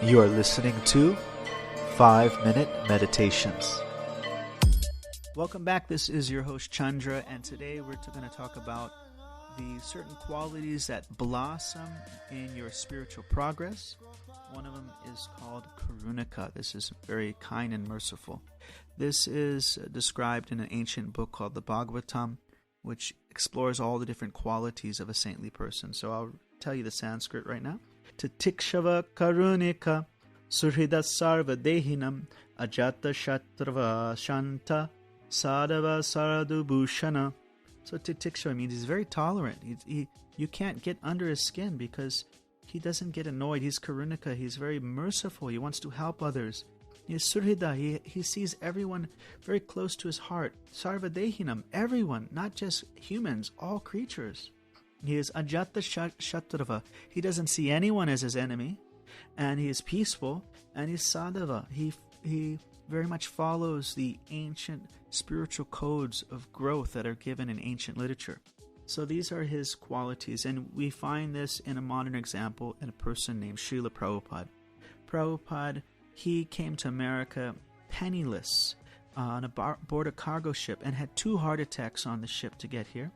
You are listening to 5-Minute Meditations. Welcome back. This is your host Chandra, and today we're going to talk about the certain qualities that blossom in your spiritual progress. One of them is called Karunika. This is very kind and merciful. This is described in an ancient book called the Bhagavatam, which explores all the different qualities of a saintly person. So I'll tell you the Sanskrit right now. Titikshava Karunika Surhida Sarva Dehinam Ajata Shatrava Shanta Sadava Saradu Bhushana. So Titikshava means he's very tolerant. You can't get under his skin because he doesn't get annoyed. He's Karunika. He's very merciful. He wants to help others. He's Surhida. He sees everyone very close to his heart. Sarva Dehinam, everyone, not just humans, all creatures. He is Ajata Shatrava. He doesn't see anyone as his enemy, and he is peaceful, and he's Sadava. He very much follows the ancient spiritual codes of growth that are given in ancient literature. So these are his qualities, and we find this in a modern example in a person named Srila Prabhupada. Prabhupada, he came to America penniless on board a cargo ship and had 2 heart attacks on the ship to get here,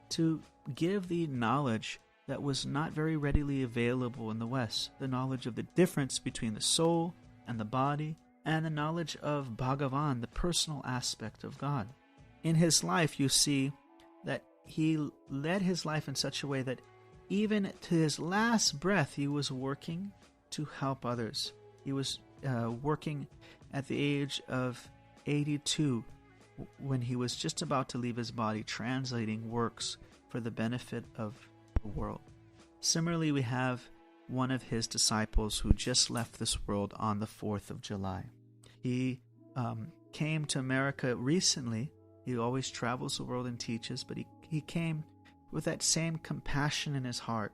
to give the knowledge that was not very readily available in the West, the knowledge of the difference between the soul and the body, and the knowledge of Bhagavan, the personal aspect of God. In his life, you see that he led his life in such a way that even to his last breath, he was working to help others. He was working at the age of 82 when he was just about to leave his body, translating works for the benefit of the world. Similarly, we have one of his disciples who just left this world on the 4th of July. He came to America recently. He always travels the world and teaches, but he came with that same compassion in his heart.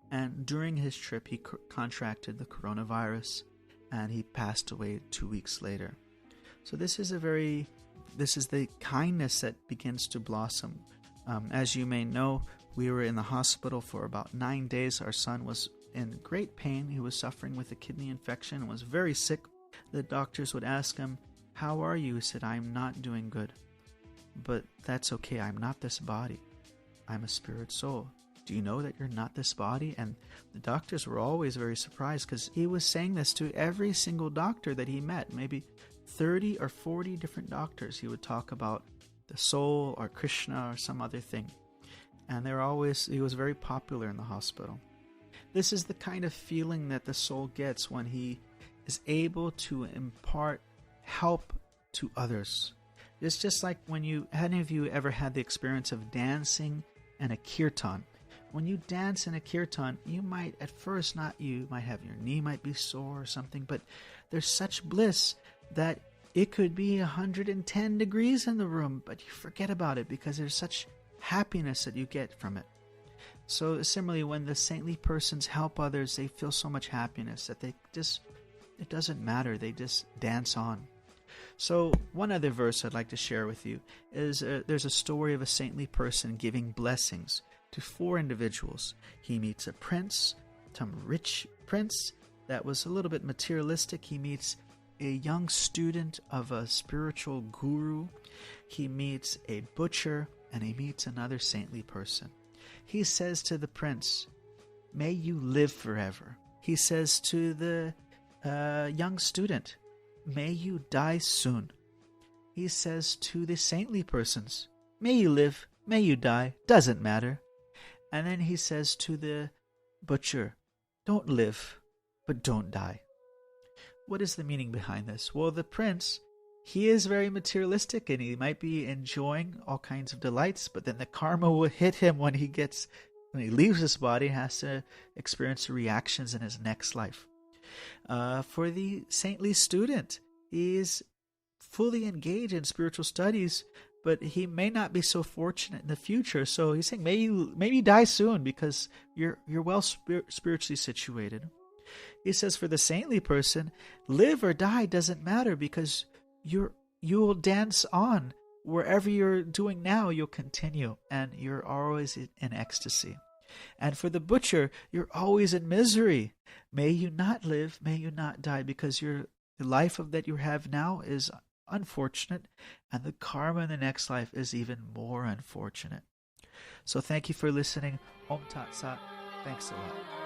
And during his trip, he contracted the coronavirus, and he passed away 2 weeks later. So this is the kindness that begins to blossom. As you may know, we were in the hospital for about 9 days. Our son was in great pain. He was suffering with a kidney infection and was very sick. The doctors would ask him, "How are you?" He said, "I'm not doing good. But that's okay. I'm not this body. I'm a spirit soul. Do you know that you're not this body?" And the doctors were always very surprised because he was saying this to every single doctor that he met, maybe 30 or 40 different doctors. He would talk about the soul or Krishna or some other thing. And he was very popular in the hospital. This is the kind of feeling that the soul gets when he is able to impart help to others. It's just like when any of you ever had the experience of dancing in a kirtan. When you dance in a kirtan, you might at first you might have your knee might be sore or something, but there's such bliss that it could be 110 degrees in the room, but you forget about it because there's such happiness that you get from it. So similarly, when the saintly persons help others, they feel so much happiness that it doesn't matter. They just dance on. So one other verse I'd like to share with you is there's a story of a saintly person giving blessings to 4 individuals. He meets a prince, some rich prince that was a little bit materialistic. He meets a young student of a spiritual guru. He meets a butcher, and he meets another saintly person. He says to the prince, "May you live forever." He says to the young student, "May you die soon." He says to the saintly persons, "May you live, may you die, doesn't matter." And then he says to the butcher, "Don't live, but don't die." What is the meaning behind this? Well, the prince, he is very materialistic and he might be enjoying all kinds of delights, but then the karma will hit him when he leaves his body and has to experience the reactions in his next life. For the saintly student, he is fully engaged in spiritual studies, but he may not be so fortunate in the future. So he's saying, maybe die soon because you're well spiritually situated. He says for the saintly person, live or die doesn't matter because you'll dance on. Wherever you're doing now, you'll continue and you're always in ecstasy. And for the butcher, you're always in misery. May you not live, may you not die, because the life that you have now is unfortunate, and the karma in the next life is even more unfortunate. So thank you for listening. Om Tat Sat. Thanks a lot.